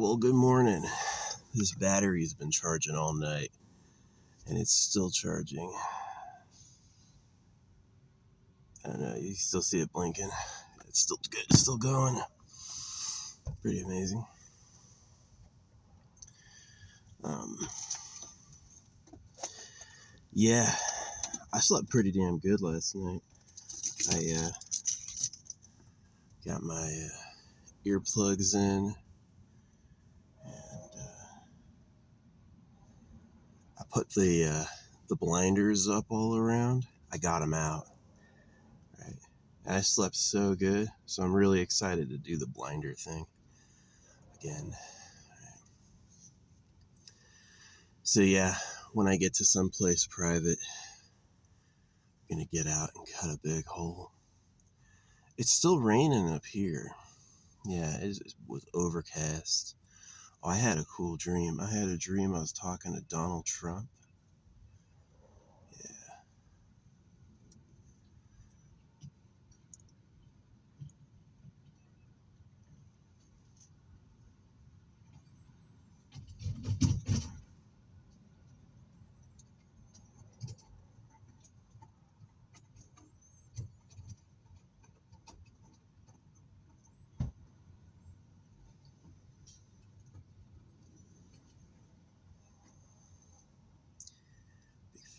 Well, good morning. This battery's been charging all night, and it's still charging. I don't know, you still see it blinking. It's still good, it's still going. Pretty amazing. Yeah, I slept pretty damn good last night. I got my earplugs in, and I put the blinders up all around. I got them out, right? And I slept so good, so I'm really excited to do the blinder thing again. So yeah, when I get to someplace private, I'm gonna get out and cut a big hole. It's still raining up here. Yeah, it was overcast. Oh, I had a cool dream. I had a dream I was talking to Donald Trump. Yeah.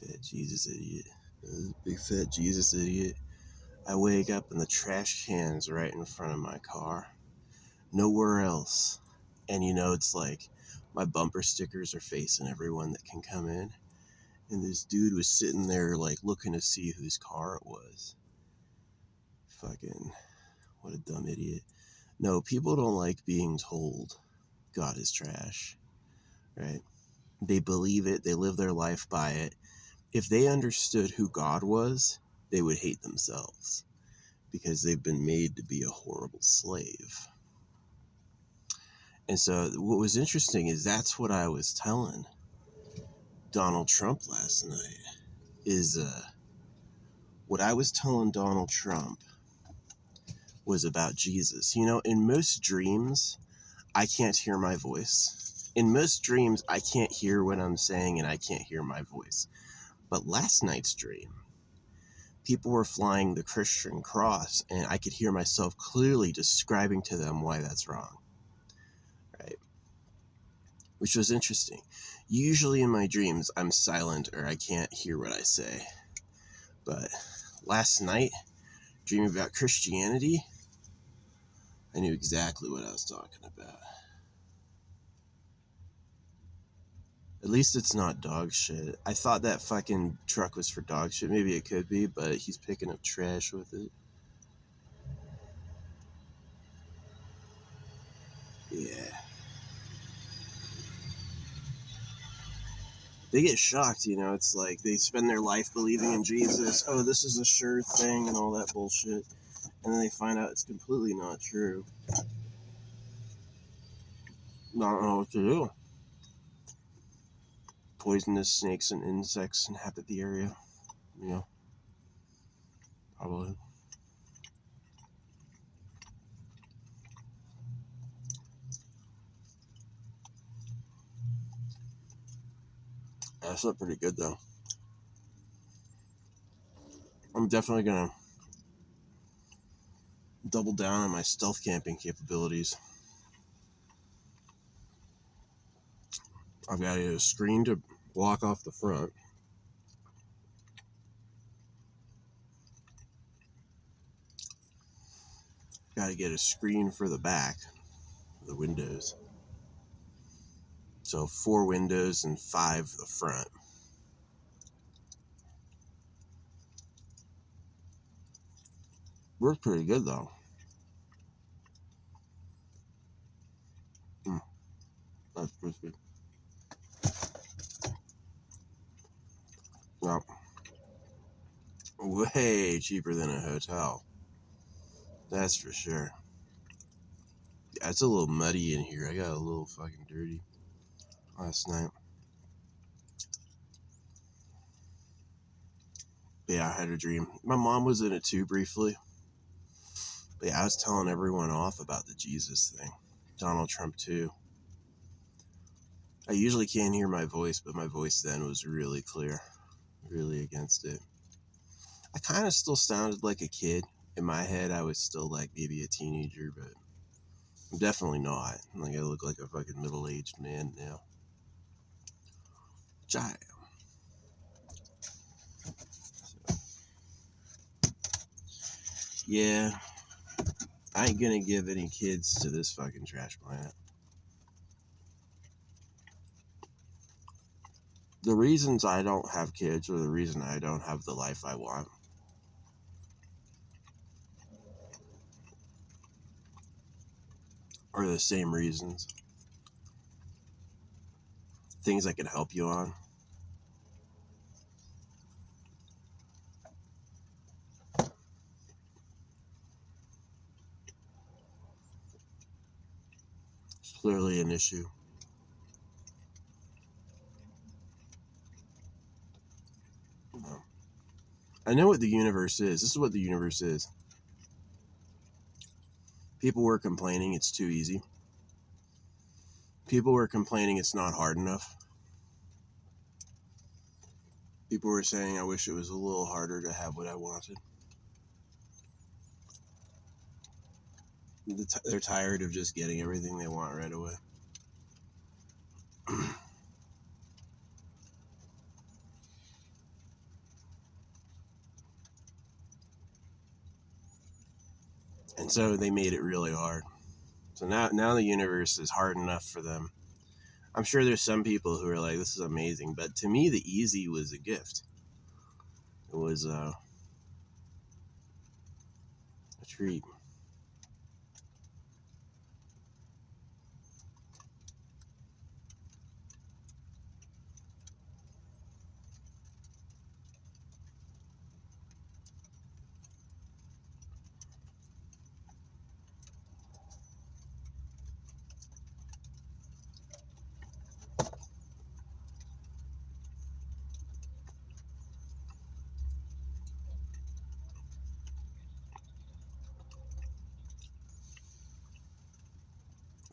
Big fat Jesus idiot. Big fat Jesus idiot. I wake up and the trash can's right in front of my car. Nowhere else. And it's like my bumper stickers are facing everyone that can come in. And this dude was sitting there like looking to see whose car it was. Fucking, what a dumb idiot. No, people don't like being told God is trash, right? They believe it, they live their life by it. If they understood who God was, they would hate themselves because they've been made to be a horrible slave. And so what was interesting is that's what I was telling Donald Trump last night is what I was telling Donald Trump was about Jesus. In most dreams, I can't hear my voice. In most dreams, I can't hear what I'm saying and I can't hear my voice. But last night's dream, people were flying the Christian cross and I could hear myself clearly describing to them why that's wrong. Right? Which was interesting. Usually in my dreams, I'm silent or I can't hear what I say. But last night, dreaming about Christianity, I knew exactly what I was talking about. At least it's not dog shit. I thought that fucking truck was for dog shit. Maybe it could be, but he's picking up trash with it. Yeah. They get shocked, it's like they spend their life believing in Jesus. Oh, this is a sure thing and all that bullshit. And then they find out it's completely not true. Not know what to do. Poisonous snakes and insects inhabit the area. Probably. I slept pretty good though. I'm definitely gonna double down on my stealth camping capabilities. I've got a screen to block off the front. Got to get a screen for the back, the windows. So 4 windows and 5 the front. Worked pretty good though. That's pretty good. Well, way cheaper than a hotel. That's for sure. Yeah, it's a little muddy in here. I got a little fucking dirty last night. But yeah, I had a dream. My mom was in it too briefly. But yeah, I was telling everyone off about the Jesus thing. Donald Trump too. I usually can't hear my voice, but my voice then was really clear, really against it. I kind of still sounded like a kid. In my head, I was still like maybe a teenager, but I'm definitely not. Like, I look like a fucking middle-aged man now. Which I am. Yeah, I ain't gonna give any kids to this fucking trash planet. The reasons I don't have kids, or the reason I don't have the life I want, are the same reasons. Things I can help you on. It's clearly an issue. I know what the universe is. This is what the universe is. People were complaining it's too easy. People were complaining it's not hard enough. People were saying I wish it was a little harder to have what I wanted. They're tired of just getting everything they want right away. And so they made it really hard. So now the universe is hard enough for them. I'm sure there's some people who are like, this is amazing. But to me, the easy was a gift. It was a treat.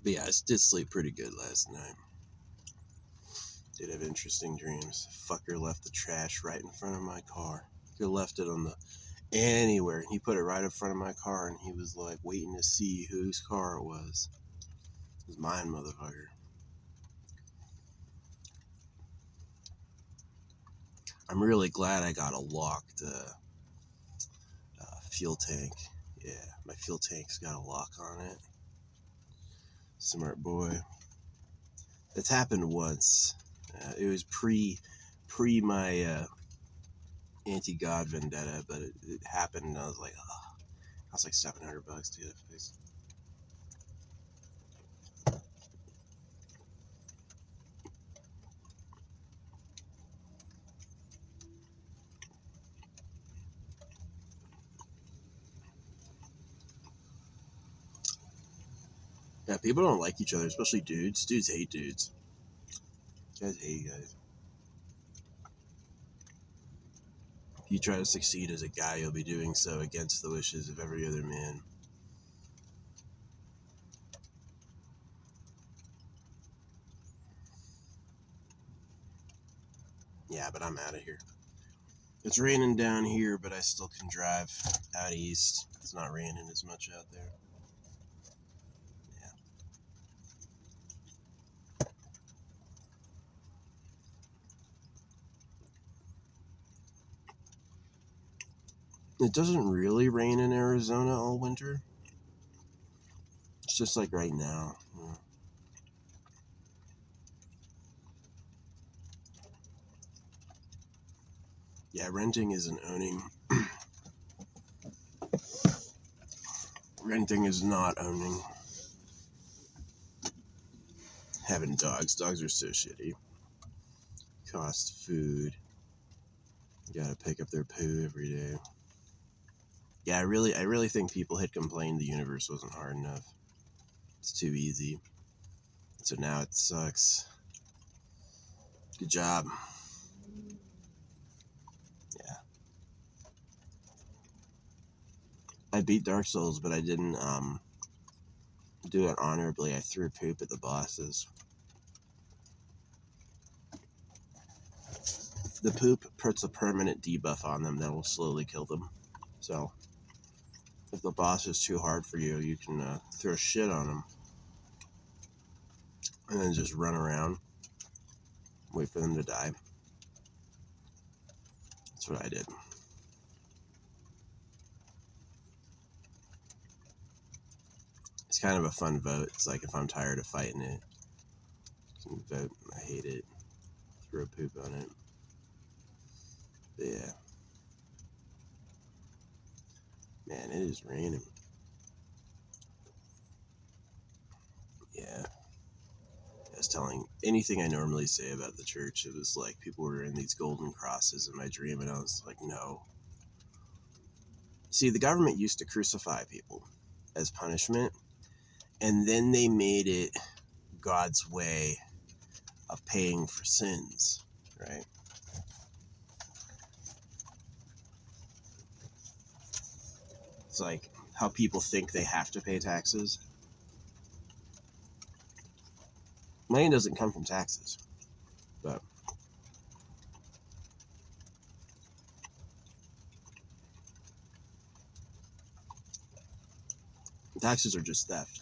But yeah, I did sleep pretty good last night. Did have interesting dreams. Fucker left the trash right in front of my car. He left it on the anywhere. He put it right in front of my car, and he was like waiting to see whose car it was. It was mine, motherfucker. I'm really glad I got a locked fuel tank. Yeah, my fuel tank's got a lock on it. Smart boy. It's happened once. It was pre my anti-God vendetta, but it happened, and I was like, oh, I was like $700 to get it fixed. Yeah, people don't like each other, especially dudes. Dudes hate dudes. Guys hate guys. If you try to succeed as a guy, you'll be doing so against the wishes of every other man. Yeah, but I'm out of here. It's raining down here, but I still can drive out east. It's not raining as much out there. It doesn't really rain in Arizona all winter. It's just like right now. Yeah, renting isn't owning. Renting is not owning. Having dogs. Dogs are so shitty. Cost food. You gotta pick up their poo every day. Yeah, I really think people had complained the universe wasn't hard enough. It's too easy. So now it sucks. Good job. Yeah. I beat Dark Souls, but I didn't do it honorably. I threw poop at the bosses. The poop puts a permanent debuff on them that will slowly kill them. So, if the boss is too hard for you, you can throw shit on them. And then just run around. Wait for them to die. That's what I did. It's kind of a fun vote. It's like if I'm tired of fighting it, you can vote. I hate it. Throw poop on it. But yeah. Man, it is raining. Yeah. I was telling anything I normally say about the church, it was like people were in these golden crosses in my dream, and I was like, no. See, the government used to crucify people as punishment, and then they made it God's way of paying for sins, right? It's like how people think they have to pay taxes. Money doesn't come from taxes, but taxes are just theft.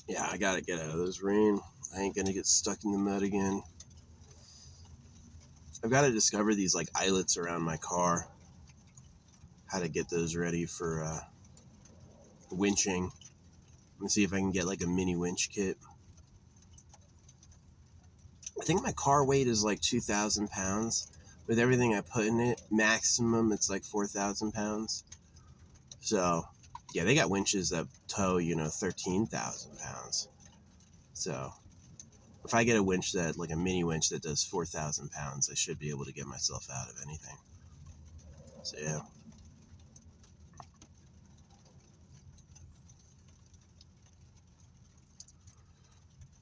Yeah, I gotta get out of this rain. I ain't gonna get stuck in the mud again. I've got to discover these like eyelets around my car. How to get those ready for winching. Let me see if I can get like a mini winch kit. I think my car weight is like 2,000 pounds. With everything I put in it, maximum it's like 4,000 pounds. So, yeah, they got winches that tow, 13,000 pounds. So, if I get a winch that, like a mini winch that does 4,000 pounds, I should be able to get myself out of anything. So, yeah.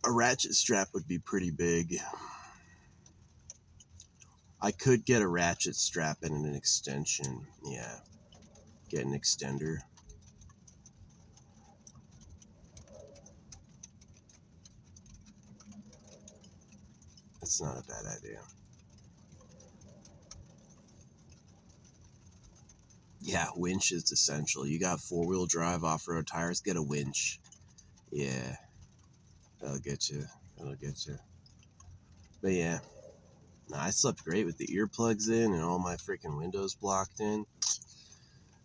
A ratchet strap would be pretty big. I could get a ratchet strap and an extension. Yeah. Get an extender. It's not a bad idea. Yeah, winch is essential. You got 4-wheel drive off-road tires, get a winch. Yeah. That'll get you. That'll get you. But yeah. Nah, I slept great with the earplugs in and all my freaking windows blocked in.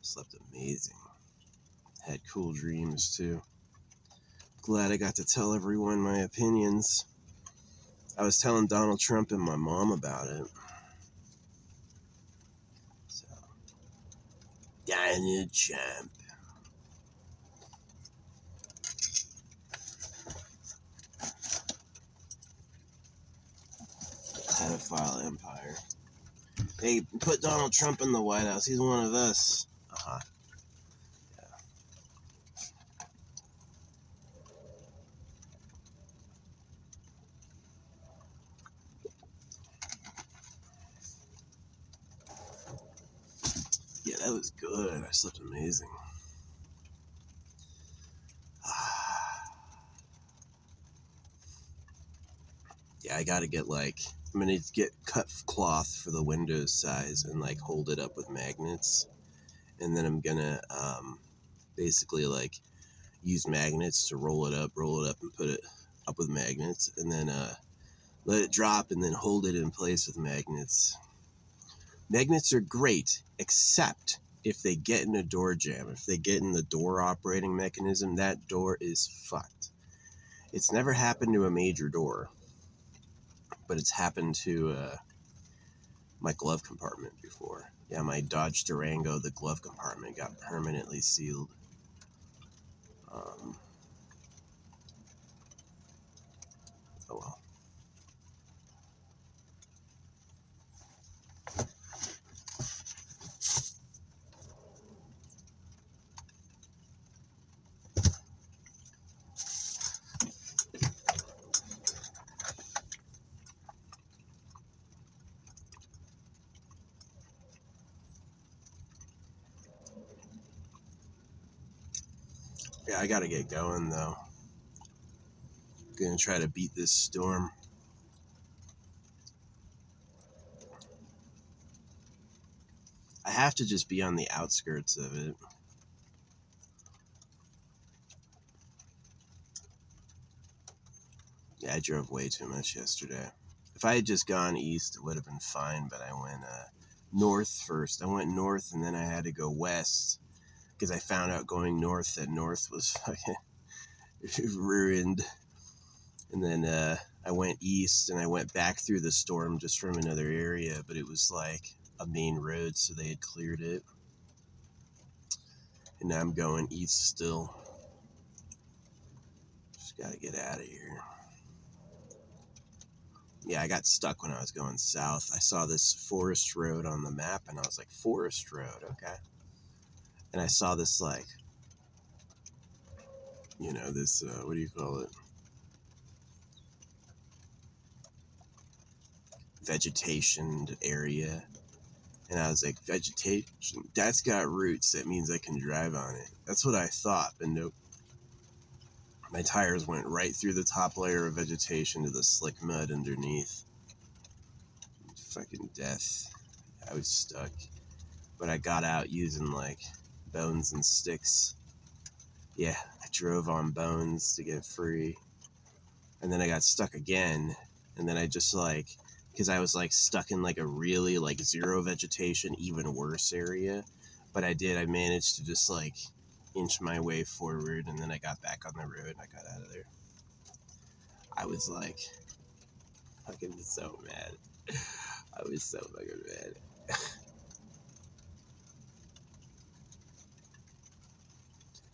Slept amazing. Had cool dreams too. Glad I got to tell everyone my opinions. I was telling Donald Trump and my mom about it. So, Donald Trump. Pedophile empire. Hey, put Donald Trump in the White House. He's one of us. Uh-huh. Yeah, that was good. I slept amazing. Yeah, I gotta get I'm gonna get cut cloth for the windows size and hold it up with magnets. And then I'm gonna basically use magnets to roll it up and put it up with magnets. And then let it drop and then hold it in place with magnets. Magnets are great, except if they get in a door jam. If they get in the door operating mechanism, that door is fucked. It's never happened to a major door, but it's happened to my glove compartment before. Yeah, my Dodge Durango, the glove compartment got permanently sealed. Oh well. Yeah, I gotta get going though. Gonna try to beat this storm. I have to just be on the outskirts of it. Yeah, I drove way too much yesterday. If I had just gone east, it would have been fine, but I went north first. I went north and then I had to go west because I found out going north that north was fucking ruined. And then I went east and I went back through the storm just from another area, but it was like a main road, so they had cleared it. And now I'm going east still. Just gotta get out of here. Yeah, I got stuck when I was going south. I saw this forest road on the map and I was like, forest road, okay. And I saw this like, this, what do you call it? Vegetation area. And I was like, vegetation? That's got roots. That means I can drive on it. That's what I thought, but nope. My tires went right through the top layer of vegetation to the slick mud underneath. Fucking death. I was stuck. But I got out using like bones and sticks. Yeah, I drove on bones to get free. And then I got stuck again. And then I just because I was like stuck in like a really like zero vegetation, even worse area. But I managed to just like inch my way forward. And then I got back on the road and I got out of there. I was like fucking so mad. I was so fucking mad.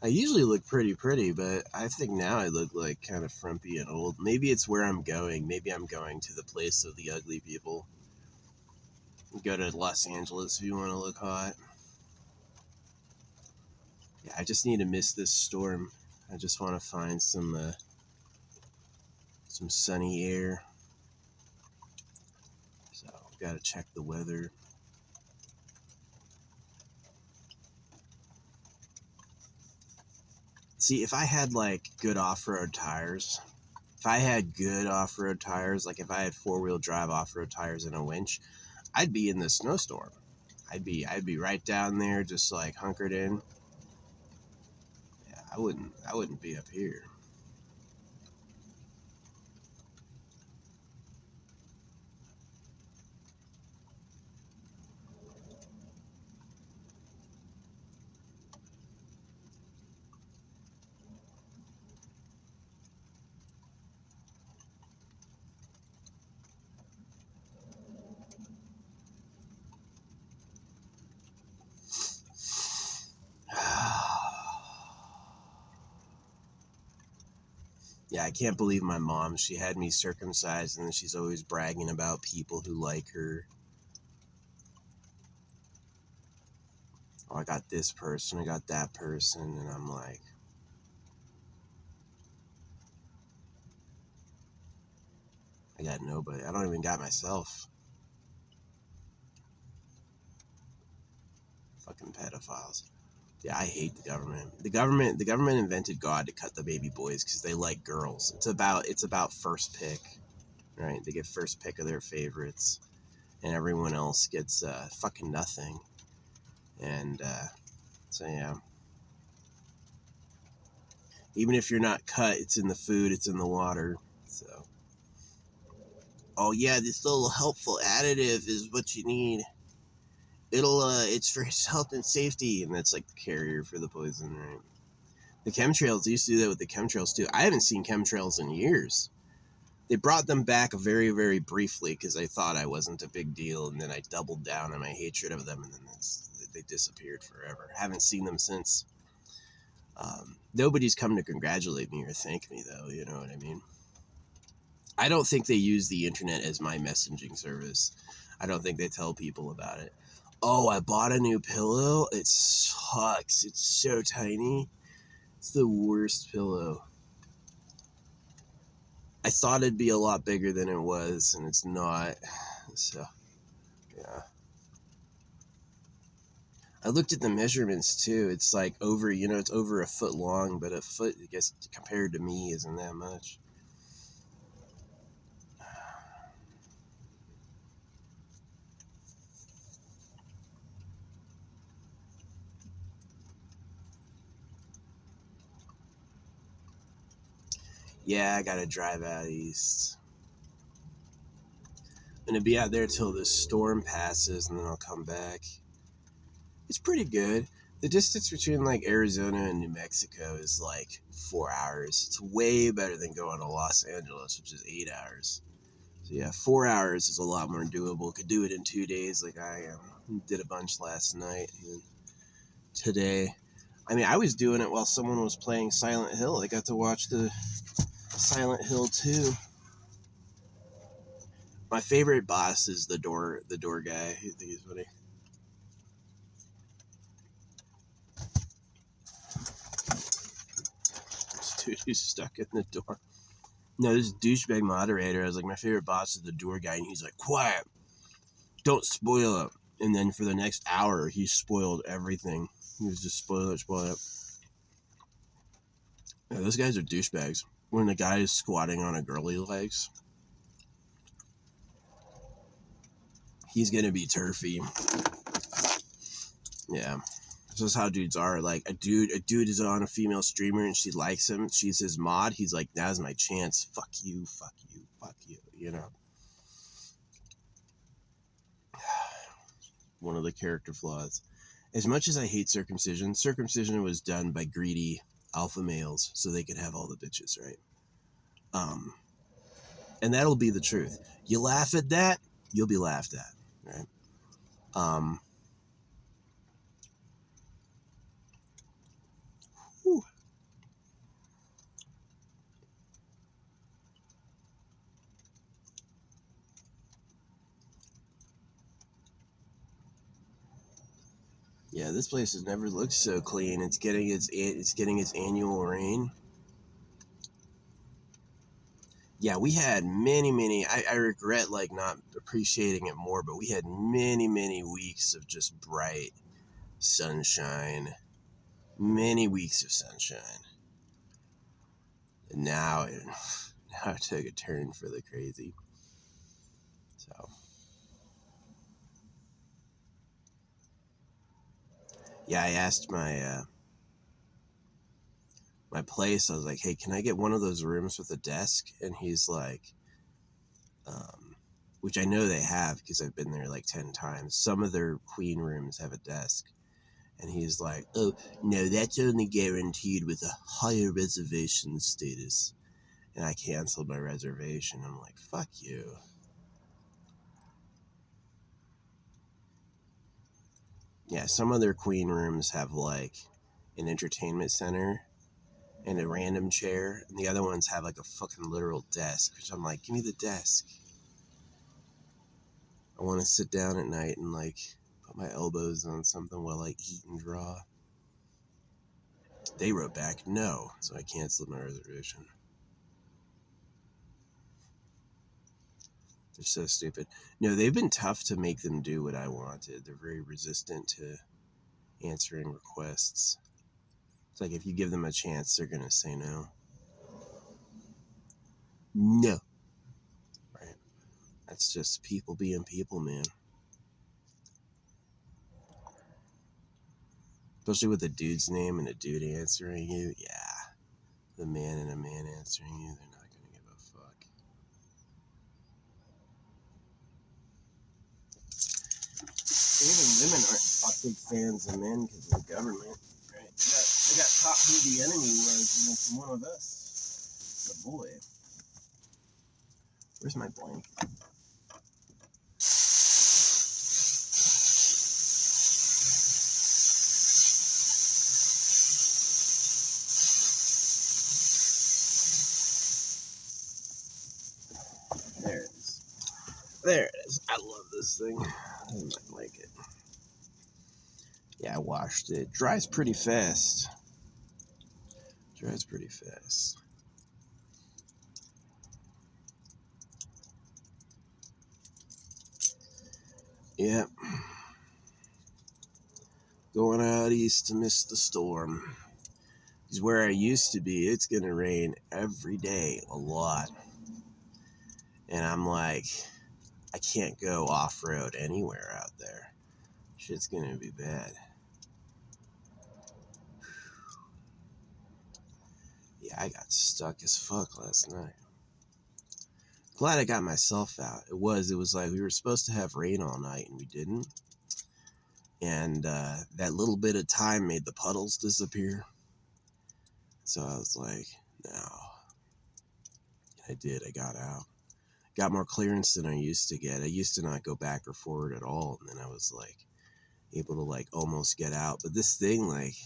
I usually look pretty, but I think now I look like kind of frumpy and old. Maybe it's where I'm going. Maybe I'm going to the place of the ugly people. Go to Los Angeles if you want to look hot. Yeah, I just need to miss this storm. I just want to find some sunny air. So, gotta check the weather. See, if I had like good off-road tires, like if I had four-wheel drive off-road tires and a winch, I'd be in the snowstorm. I'd be right down there, just like hunkered in. Yeah, I wouldn't be up here. Yeah, I can't believe my mom. She had me circumcised, and then she's always bragging about people who like her. Oh, I got this person, I got that person, and I'm like, I got nobody. I don't even got myself. Fucking pedophiles. Yeah, I hate the government. The government invented God to cut the baby boys because they like girls. It's about first pick, right? They get first pick of their favorites, and everyone else gets fucking nothing. And so yeah, even if you're not cut, it's in the food, it's in the water. So, oh yeah, this little helpful additive is what you need. It's for his health and safety, and that's like the carrier for the poison, right? The chemtrails, they used to do that with the chemtrails too. I haven't seen chemtrails in years. They brought them back very, very briefly because I thought I wasn't a big deal, and then I doubled down on my hatred of them, and then they disappeared forever. Haven't seen them since. Nobody's come to congratulate me or thank me, though, you know what I mean? I don't think they use the internet as my messaging service. I don't think they tell people about it. Oh, I bought a new pillow. It sucks. It's so tiny. It's the worst pillow. I thought it'd be a lot bigger than it was, and it's not. So, yeah. I looked at the measurements too. It's like over, it's over a foot long, but a foot, I guess, compared to me isn't that much. Yeah, I gotta drive out east. I'm gonna be out there till this storm passes, and then I'll come back. It's pretty good. The distance between like Arizona and New Mexico is like 4 hours. It's way better than going to Los Angeles, which is 8 hours. So yeah, 4 hours is a lot more doable. Could do it in 2 days, like I did a bunch last night and then today. I mean, I was doing it while someone was playing Silent Hill. I got to watch the Silent Hill 2. My favorite boss is the door guy. I think he's funny. This dude who's stuck in the door. No, this douchebag moderator. I was like, my favorite boss is the door guy, and he's like, quiet, don't spoil it. And then for the next hour, he spoiled everything. He was just spoil it. Yeah, those guys are douchebags. When the guy is squatting on a girly legs, he's gonna be turfy. Yeah. This is how dudes are. Like a dude is on a female streamer and she likes him. She's his mod. He's like, now's my chance. Fuck you, fuck you, fuck you. One of the character flaws. As much as I hate circumcision was done by greedy alpha males so they could have all the bitches, right? And that'll be the truth. You laugh at that, you'll be laughed at, right? Whew. Yeah, this place has never looked so clean. It's getting its annual rain. Yeah, we had many. I regret like not appreciating it more, but we had many weeks of just bright sunshine. Many weeks of sunshine. And now it took a turn for the crazy. So yeah, I asked my place. I was like, "Hey, can I get one of those rooms with a desk?" And he's like, which I know they have because I've been there like 10 times. Some of their queen rooms have a desk. And he's like, "Oh, no, that's only guaranteed with a higher reservation status." And I canceled my reservation. I'm like, fuck you. Yeah, some of their queen rooms have like an entertainment center and a random chair, and the other ones have like a fucking literal desk, which I'm like, give me the desk. I want to sit down at night and like put my elbows on something while I eat and draw. They wrote back no, so I canceled my reservation. They're so stupid. No, they've been tough to make them do what I wanted. They're very resistant to answering requests. It's like if you give them a chance, they're gonna say no. No. Right. That's just people being people, man. Especially with a dude's name and a dude answering you. Yeah. The man and a man answering you, they're not gonna give a fuck. Even women aren't big fans of men because of the government. Right? They got taught who the enemy was from one of us. The boy. Where's my blanket? There it is. There it is. I love this thing. I might like it. Yeah, I washed it. Dries pretty fast. Yep. Going out east to miss the storm. Because where I used to be, it's going to rain every day a lot. And I'm like, I can't go off-road anywhere out there. Shit's going to be bad. Yeah, I got stuck as fuck last night. Glad I got myself out. It was like we were supposed to have rain all night and we didn't. And that little bit of time made the puddles disappear. So I was like, no. I did. I got out. Got more clearance than I used to get. I used to not go back or forward at all. And then I was like able to like almost get out. But this thing, like,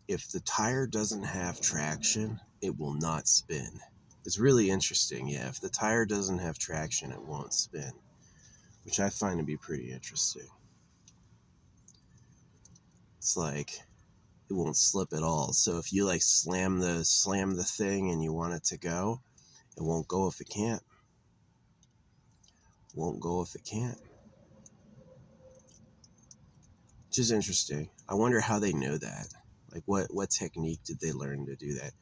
if the tire doesn't have traction, it will not spin. It's really interesting. Yeah, if the tire doesn't have traction, it won't spin, which I find to be pretty interesting. It's like it won't slip at all. So if you like slam the thing and you want it to go, it won't go if it can't. Won't go if it can't. Which is interesting. I wonder how they know that. Like what technique did they learn to do that?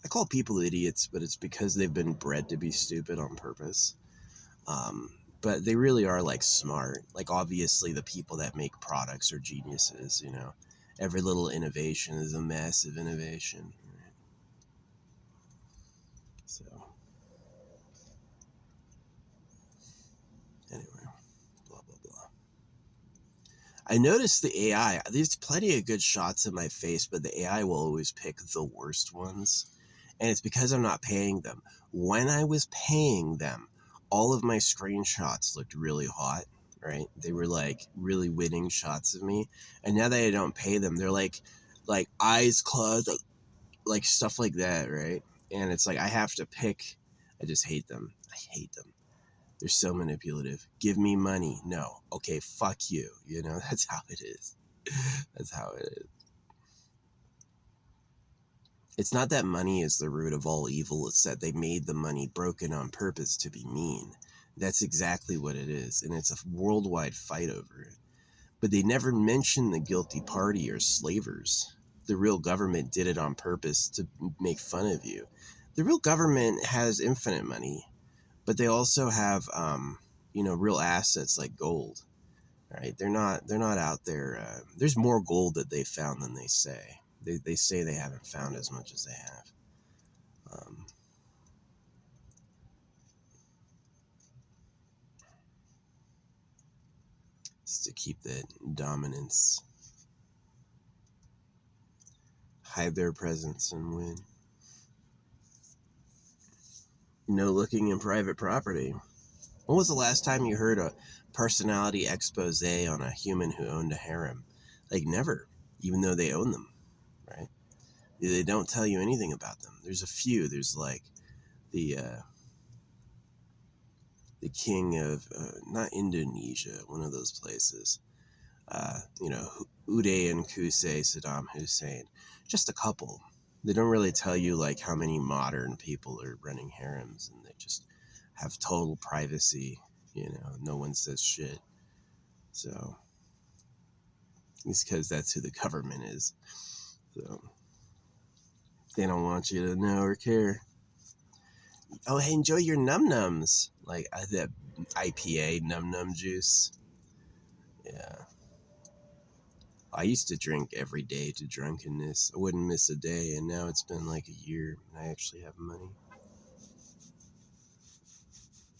I call people idiots, but it's because they've been bred to be stupid on purpose. But they really are like smart. Like obviously the people that make products are geniuses, you know. Every little innovation is a massive innovation. Right? So anyway, blah blah blah. I noticed the AI, there's plenty of good shots in my face, but the AI will always pick the worst ones. And it's because I'm not paying them. When I was paying them, all of my screenshots looked really hot, right? They were like really winning shots of me. And now that I don't pay them, they're like eyes closed, like stuff like that, right? And it's like I have to pick. I just hate them. I hate them. They're so manipulative. Give me money. No. Okay, fuck you. You know, that's how it is. That's how it is. It's not that money is the root of all evil. It's that they made the money broken on purpose to be mean. That's exactly what it is. And it's a worldwide fight over it. But they never mention the guilty party or slavers. The real government did it on purpose to make fun of you. The real government has infinite money, but they also have, real assets like gold. Right? They're not out there. There's more gold that they found than they say. They say they haven't found as much as they have. Just to keep that dominance, hide their presence and win. No looking in private property. When was the last time you heard a personality expose on a human who owned a harem? Like never, even though they own them, right? They don't tell you anything about them. There's a few. There's like the king of, not Indonesia, one of those places. Uday and Qusay, Saddam Hussein. Just a couple. They don't really tell you like how many modern people are running harems, and they just have total privacy. No one says shit. So it's because that's who the government is. So they don't want you to know or care. Oh, hey, enjoy your num nums. Like that IPA num num juice. Yeah. I used to drink every day to drunkenness. I wouldn't miss a day, and now it's been like a year, and I actually have money.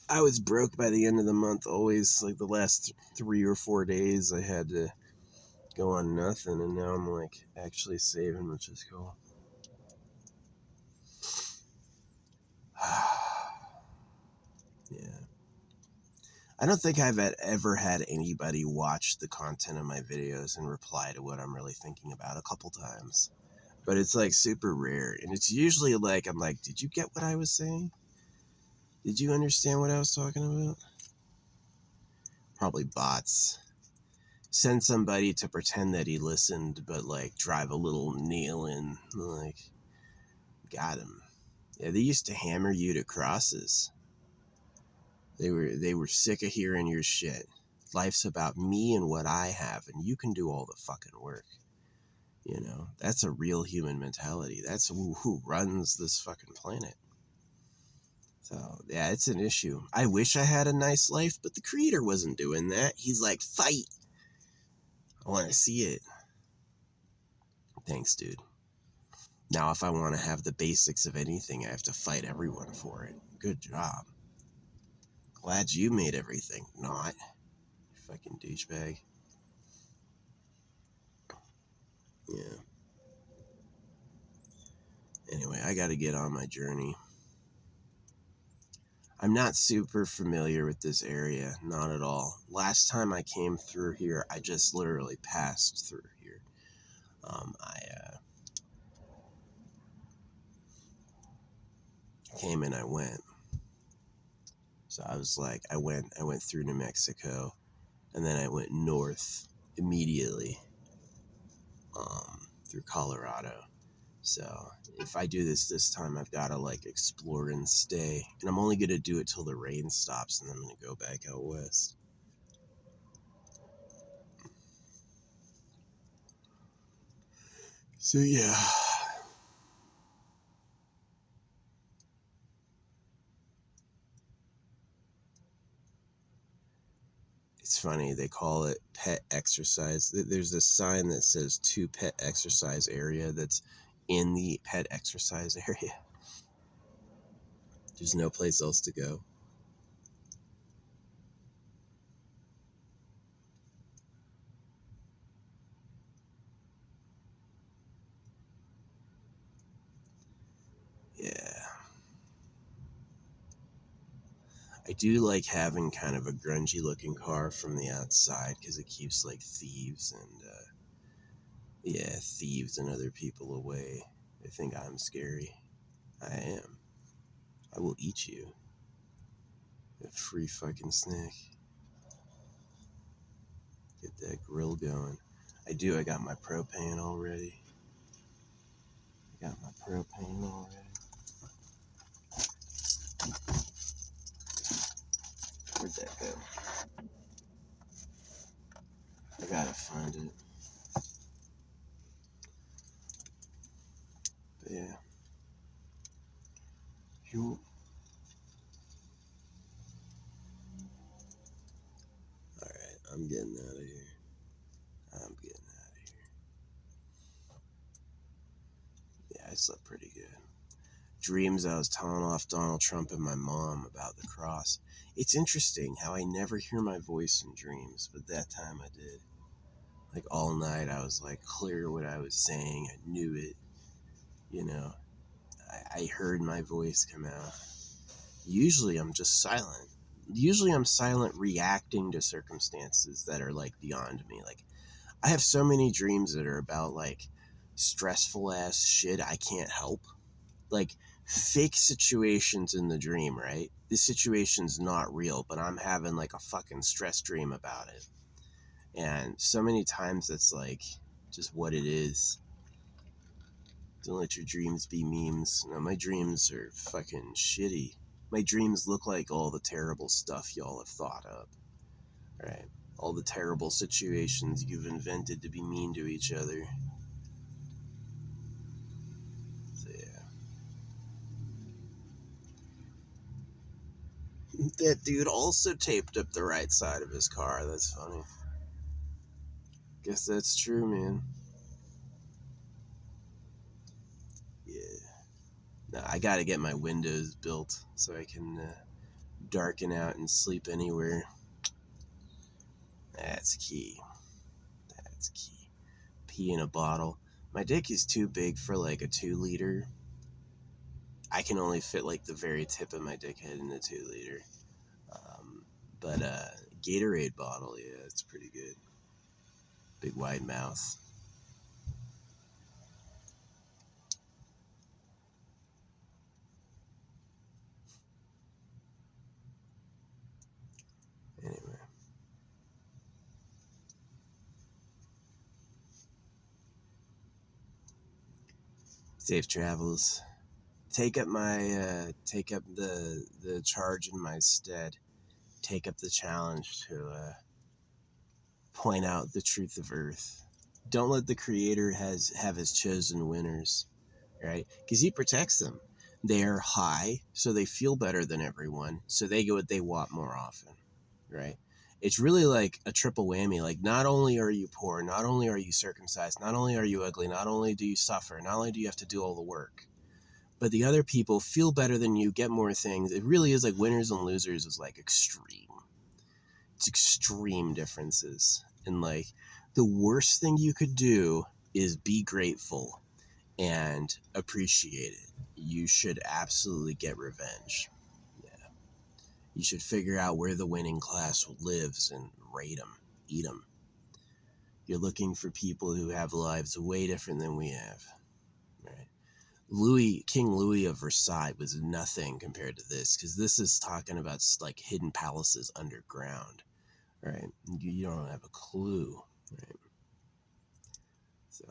I was broke by the end of the month, always. Like the last 3 or 4 days, I had to go on nothing, and now I'm like actually saving, which is cool. Yeah. I don't think I've ever had anybody watch the content of my videos and reply to what I'm really thinking about. A couple times. But it's like super rare. And it's usually like, I'm like, did you get what I was saying? Did you understand what I was talking about? Probably bots. Send somebody to pretend that he listened, but like drive a little nail in. Like, got him. Yeah, they used to hammer you to crosses. They were sick of hearing your shit. Life's about me and what I have, and you can do all the fucking work. You know, that's a real human mentality. That's who runs this fucking planet. So, yeah, it's an issue. I wish I had a nice life, but the creator wasn't doing that. He's like, fight. I want to see it. Thanks, dude. Now, if I want to have the basics of anything, I have to fight everyone for it. Good job. Glad you made everything. Not. You fucking douchebag. Yeah. Anyway, I gotta get on my journey. I'm not super familiar with this area, not at all. Last time I came through here, I just literally passed through here. I came and I went. So I was like, I went through New Mexico, and then I went north immediately, through Colorado. So if I do this time, I've got to like explore and stay. And I'm only going to do it till the rain stops, and then I'm going to go back out west. So yeah. It's funny, they call it pet exercise. There's a sign that says to pet exercise area that's in the pet exercise area. There's no place else to go. Yeah. I do like having kind of a grungy looking car from the outside because it keeps like thieves and other people away. They think I'm scary. I am. I will eat you. A free fucking snack. Get that grill going. I do. I got my propane already. Where'd that go? I gotta find it. But yeah. You. Alright, I'm getting out of here. Yeah, I slept pretty good. Dreams I was telling off Donald Trump and my mom about the cross. It's interesting how I never hear my voice in dreams, but that time I did. Like all night I was like clear what I was saying. I knew it. You know, I heard my voice come out. Usually I'm just silent. Usually I'm silent reacting to circumstances that are like beyond me. Like I have so many dreams that are about like stressful ass shit I can't help. Like fake situations in the dream, right? This situation's not real, but I'm having like a fucking stress dream about it. And so many times it's like just what it is. Don't let your dreams be memes. No, my dreams are fucking shitty. My dreams look like all the terrible stuff y'all have thought up, right? All the terrible situations you've invented to be mean to each other. So yeah. That dude also taped up the right side of his car. That's funny. Guess that's true, man. Yeah. No, I gotta get my windows built so I can darken out and sleep anywhere. That's key. That's key. Pee in a bottle. My dick is too big for like a 2 liter. I can only fit like the very tip of my dickhead in a 2 liter. But Gatorade bottle, yeah, it's pretty good. Big wide mouth. Anyway. Safe travels. Take up the charge in my stead. Take up the challenge to point out the truth of Earth. Don't let the Creator have his chosen winners, right? Because he protects them. They're high, so they feel better than everyone, so they get what they want more often, right? It's really like a triple whammy. Like, not only are you poor, not only are you circumcised, not only are you ugly, not only do you suffer, not only do you have to do all the work, but the other people feel better than you, get more things. It really is like winners and losers is like extreme. It's extreme differences. And like, the worst thing you could do is be grateful and appreciate it. You should absolutely get revenge. Yeah. You should figure out where the winning class lives and raid them, eat them. You're looking for people who have lives way different than we have, right? King Louis of Versailles was nothing compared to this, because this is talking about like hidden palaces underground, right? You don't have a clue, right? So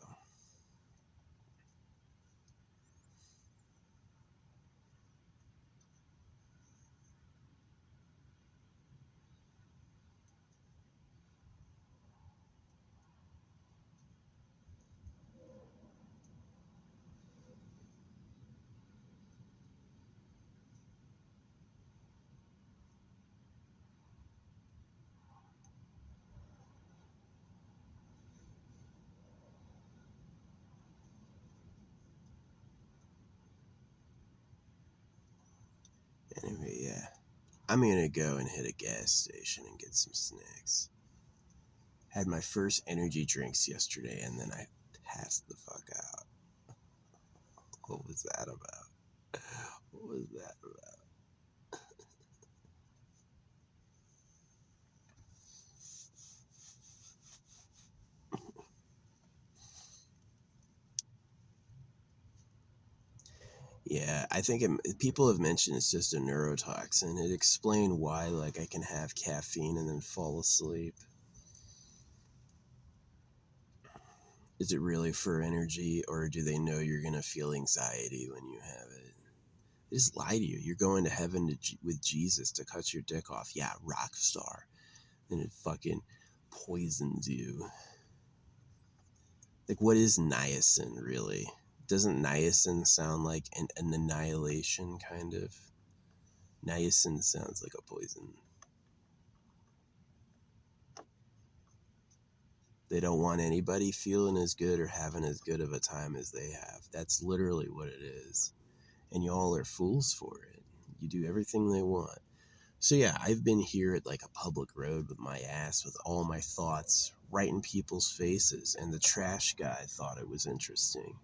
anyway, yeah. I'm gonna go and hit a gas station and get some snacks. Had my first energy drinks yesterday, and then I passed the fuck out. What was that about? What was that about? Yeah, I think people have mentioned it's just a neurotoxin. It explained why, like, I can have caffeine and then fall asleep. Is it really for energy, or do they know you're gonna feel anxiety when you have it? They just lie to you. You're going to heaven with Jesus to cut your dick off. Yeah, rock star. And it fucking poisons you. Like, what is niacin, really? Doesn't niacin sound like an annihilation, kind of? Niacin sounds like a poison. They don't want anybody feeling as good or having as good of a time as they have. That's literally what it is. And y'all are fools for it. You do everything they want. So yeah, I've been here at like a public road with my ass, with all my thoughts right in people's faces, and the trash guy thought it was interesting.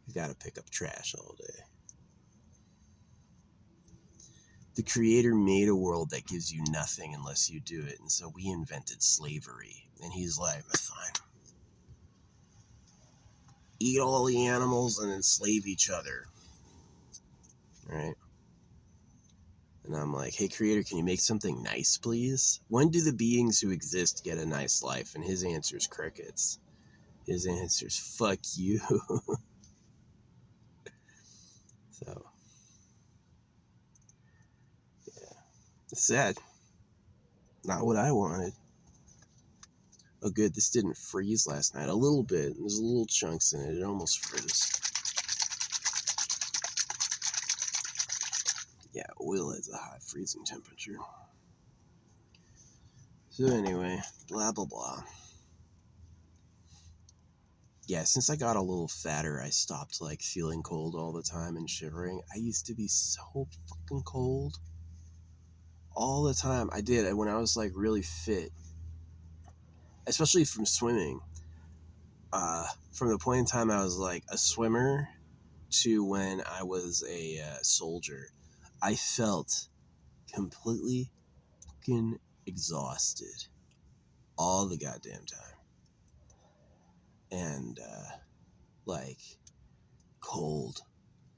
You gotta pick up trash all day. The Creator made a world that gives you nothing unless you do it, and so we invented slavery. And he's like, that's fine. Eat all the animals and enslave each other. Right? And I'm like, hey, Creator, can you make something nice, please? When do the beings who exist get a nice life? And his answer is crickets. His answer is fuck you. So, yeah. It's sad. Not what I wanted. Oh, good. This didn't freeze last night. A little bit. There's little chunks in it. It almost froze. Yeah, oil has a high freezing temperature. So anyway, blah, blah, blah. Yeah, since I got a little fatter, I stopped, like, feeling cold all the time and shivering. I used to be so fucking cold. All the time. I did. When I was, like, really fit. Especially from swimming. From the point in time I was, like, a swimmer to when I was a soldier, I felt completely fucking exhausted all the goddamn time. And, like, cold.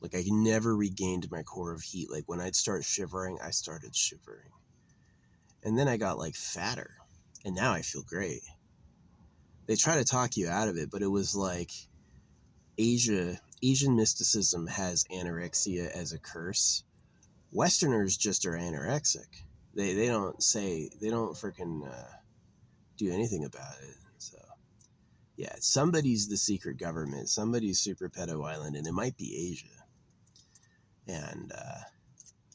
Like, I never regained my core of heat. Like, when I'd start shivering, I started shivering. And then I got, like, fatter. And now I feel great. They try to talk you out of it, but it was like Asian mysticism has anorexia as a curse. Westerners just are anorexic. They don't freaking do anything about it. So, yeah, somebody's the secret government. Somebody's Super Pedo Island, and it might be Asia. And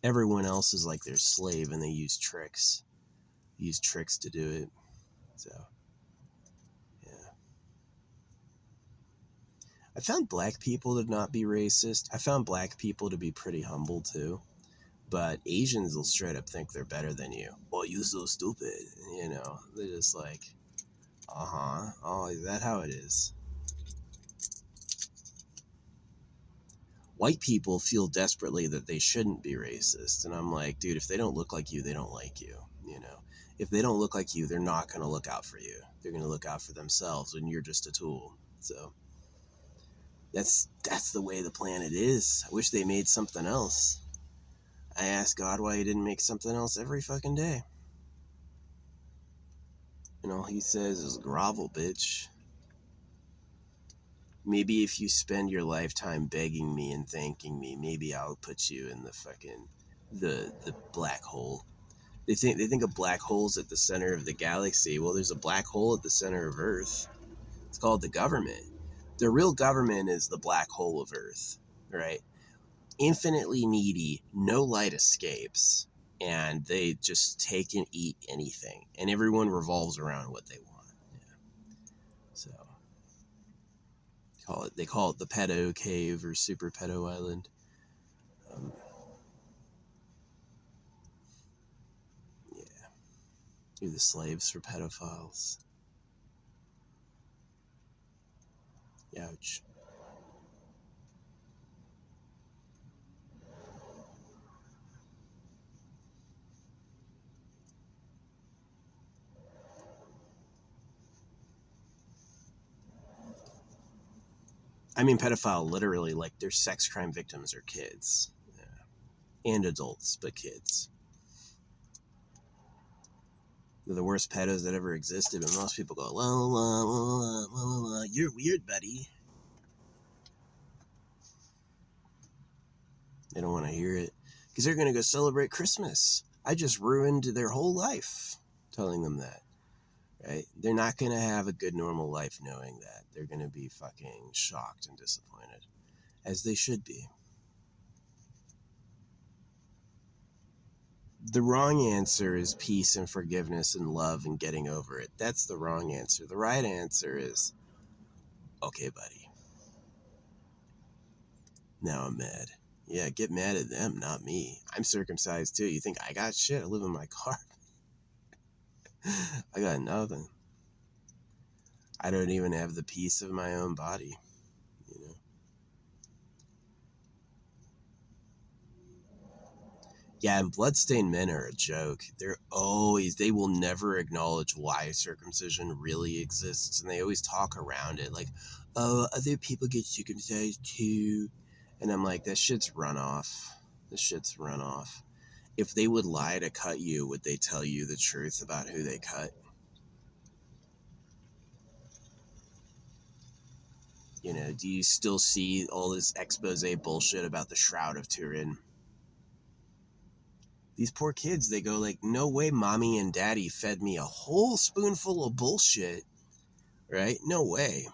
everyone else is like their slave, and they use tricks. Use tricks to do it. So, yeah. I found black people to not be racist. I found black people to be pretty humble, too. But Asians will straight up think they're better than you. Well, you so stupid. You know, they're just like, uh-huh. Oh, is that how it is? White people feel desperately that they shouldn't be racist. And I'm like, dude, if they don't look like you, they don't like you. You know, if they don't look like you, they're not going to look out for you. They're going to look out for themselves, and you're just a tool. So that's the way the planet is. I wish they made something else. I ask God why he didn't make something else every fucking day. And all he says is grovel, bitch. Maybe if you spend your lifetime begging me and thanking me, maybe I'll put you in the fucking the black hole. They think of black holes at the center of the galaxy. Well, there's a black hole at the center of Earth. It's called the government. The real government is the black hole of Earth, right? Infinitely needy, no light escapes, and they just take and eat anything, and everyone revolves around what they want. Yeah. So they call it the pedo cave or super pedo island. Yeah, you're the slaves for pedophiles. Ouch. I mean, pedophile literally, like, their sex crime victims are kids. Yeah. And adults, but kids. They're the worst pedos that ever existed, but most people go, you're weird, buddy. They don't want to hear it because they're going to go celebrate Christmas. I just ruined their whole life telling them that, right? They're not going to have a good normal life knowing that. They're going to be fucking shocked and disappointed, as they should be. The wrong answer is peace and forgiveness and love and getting over it. That's the wrong answer. The right answer is, okay, buddy. Now I'm mad. Yeah, get mad at them, not me. I'm circumcised too. You think I got shit? I live in my car. I got nothing. I don't even have the peace of my own body, you know. Yeah, and bloodstained men are a joke. They will never acknowledge why circumcision really exists, and they always talk around it like, oh, other people get circumcised too. And I'm like, that shit's runoff. This shit's runoff. If they would lie to cut you, would they tell you the truth about who they cut? You know, do you still see all this expose bullshit about the Shroud of Turin? These poor kids, they go like, no way mommy and daddy fed me a whole spoonful of bullshit, right? No way.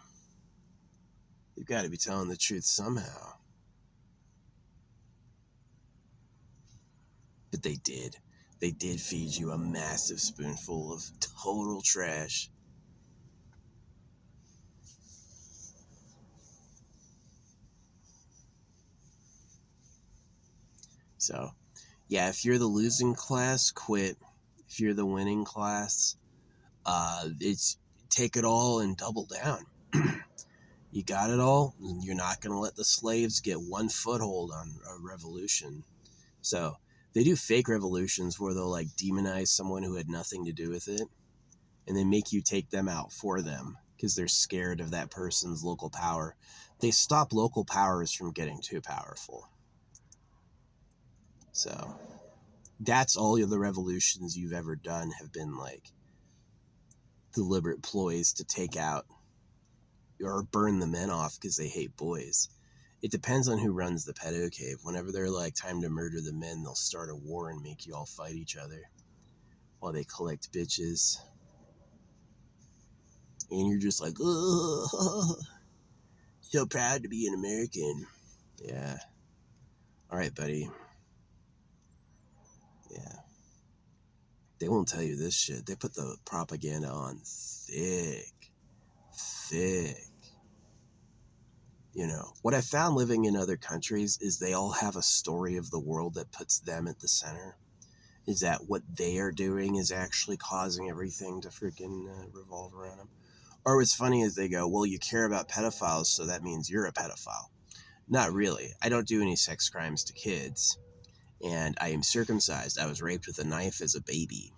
You've got to be telling the truth somehow. But they did. They did feed you a massive spoonful of total trash. So, yeah, if you're the losing class, quit. If you're the winning class, it's take it all and double down. You got it all, and you're not going to let the slaves get one foothold on a revolution. So they do fake revolutions where they'll like demonize someone who had nothing to do with it, and then make you take them out for them because they're scared of that person's local power. They stop local powers from getting too powerful. So that's all of the revolutions you've ever done have been like deliberate ploys to take out or burn the men off because they hate boys. It depends on who runs the pedo cave. Whenever they're like, time to murder the men, they'll start a war and make you all fight each other while they collect bitches. And you're just like, oh, so proud to be an American. Yeah. All right, buddy. Yeah. They won't tell you this shit. They put the propaganda on thick. You know, what I found living in other countries is they all have a story of the world that puts them at the center. Is that what they are doing is actually causing everything to freaking revolve around them? Or what's funny is they go, well, you care about pedophiles, so that means you're a pedophile. Not really. I don't do any sex crimes to kids. And I am circumcised. I was raped with a knife as a baby.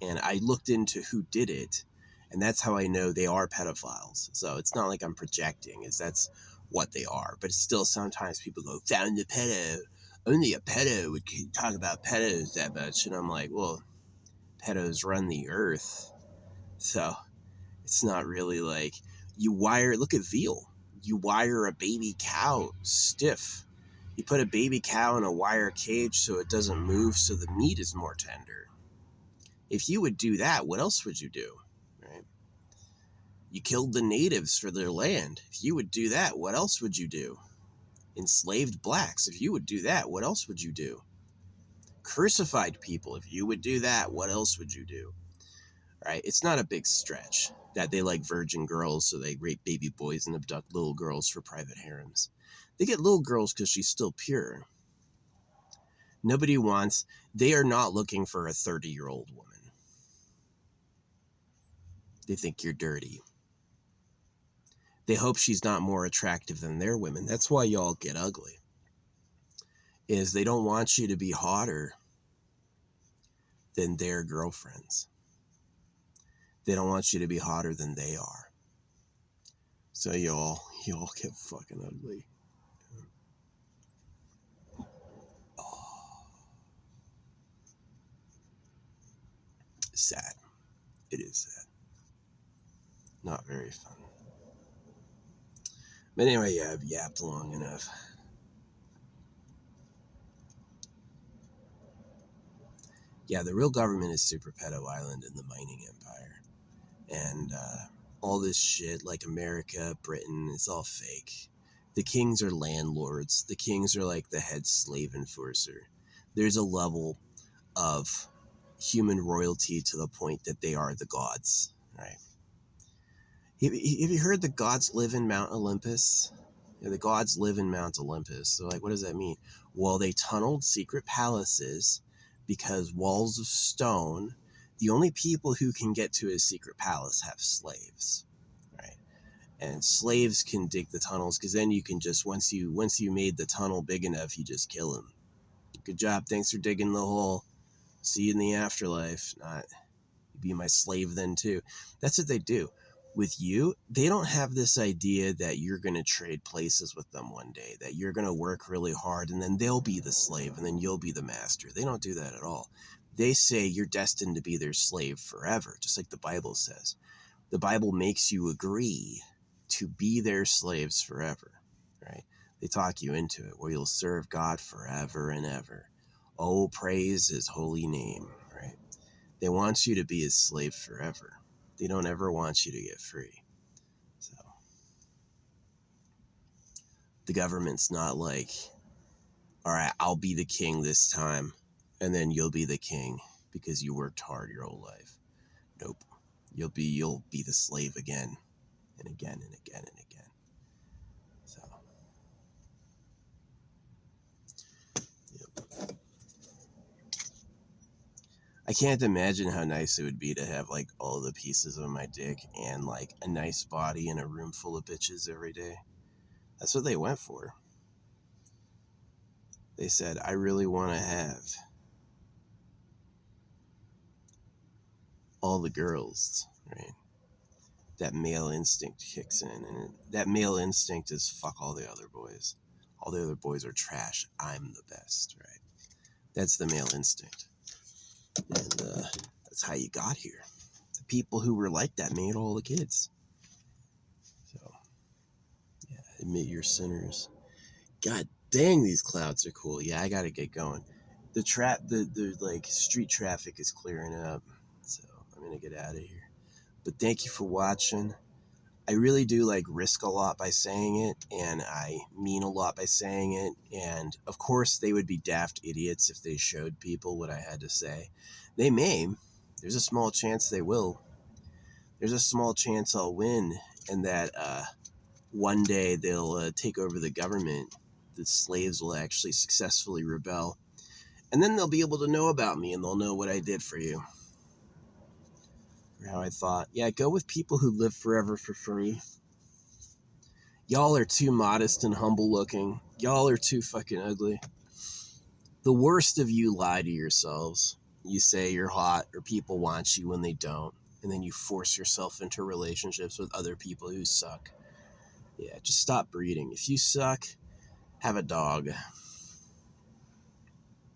And I looked into who did it, and that's how I know they are pedophiles. So it's not like I'm projecting, that's what they are. But still, sometimes people go, found the pedo. Only a pedo would talk about pedos that much. And I'm like, well, pedos run the earth. So it's not really like look at veal. You wire a baby cow stiff. You put a baby cow in a wire cage so it doesn't move so the meat is more tender. If you would do that, what else would you do? Right? You killed the natives for their land. If you would do that, what else would you do? Enslaved blacks. If you would do that, what else would you do? Crucified people. If you would do that, what else would you do? Right? It's not a big stretch that they like virgin girls, so they rape baby boys and abduct little girls for private harems. They get little girls because she's still pure. They are not looking for a 30-year-old woman. They think you're dirty. They hope she's not more attractive than their women. That's why y'all get ugly. Is they don't want you to be hotter than their girlfriends. They don't want you to be hotter than they are. So y'all get fucking ugly. Oh. Sad. It is sad. Not very fun. But anyway, yeah, I've yapped long enough. Yeah, the real government is Super Pedo Island and the mining empire. And all this shit, like America, Britain, it's all fake. The kings are landlords. The kings are like the head slave enforcer. There's a level of human royalty to the point that they are the gods, right? Have you heard the gods live in Mount Olympus? Yeah, the gods live in Mount Olympus. So, like, what does that mean? Well, they tunneled secret palaces because walls of stone, the only people who can get to a secret palace have slaves, right? And slaves can dig the tunnels because then you can just, once you made the tunnel big enough, you just kill them. Good job. Thanks for digging the hole. See you in the afterlife. Not be my slave then too. That's what they do. With you, they don't have this idea that you're going to trade places with them one day, that you're going to work really hard and then they'll be the slave and then you'll be the master. They don't do that at all. They say you're destined to be their slave forever, just like the Bible says. The Bible makes you agree to be their slaves forever, right? They talk you into it where you'll serve God forever and ever. Oh, praise his holy name, right? They want you to be his slave forever. They don't ever want you to get free. So the government's not like, all right, I'll be the king this time, and then you'll be the king because you worked hard your whole life. Nope. You'll be the slave again and again and again and again. So yep. I can't imagine how nice it would be to have like all the pieces of my dick and like a nice body in a room full of bitches every day. That's what they went for. They said, I really want to have all the girls, right? That male instinct kicks in, and that male instinct is fuck all the other boys. All the other boys are trash. I'm the best, right? That's the male instinct. And that's how you got here. The people who were like that made all the kids. So, yeah, admit you're sinners. God dang, these clouds are cool. Yeah, I gotta get going. The like street traffic is clearing up, so I'm gonna get out of here. But thank you for watching. I really do like risk a lot by saying it, and I mean a lot by saying it. And of course, they would be daft idiots if they showed people what I had to say. They may. There's a small chance they will. There's a small chance I'll win, and that one day they'll take over the government. The slaves will actually successfully rebel. And then they'll be able to know about me, and they'll know what I did for you. Or how I thought. Yeah, go with people who live forever for free. Y'all are too modest and humble looking. Y'all are too fucking ugly. The worst of you lie to yourselves. You say you're hot or people want you when they don't. And then you force yourself into relationships with other people who suck. Yeah, just stop breeding. If you suck, have a dog.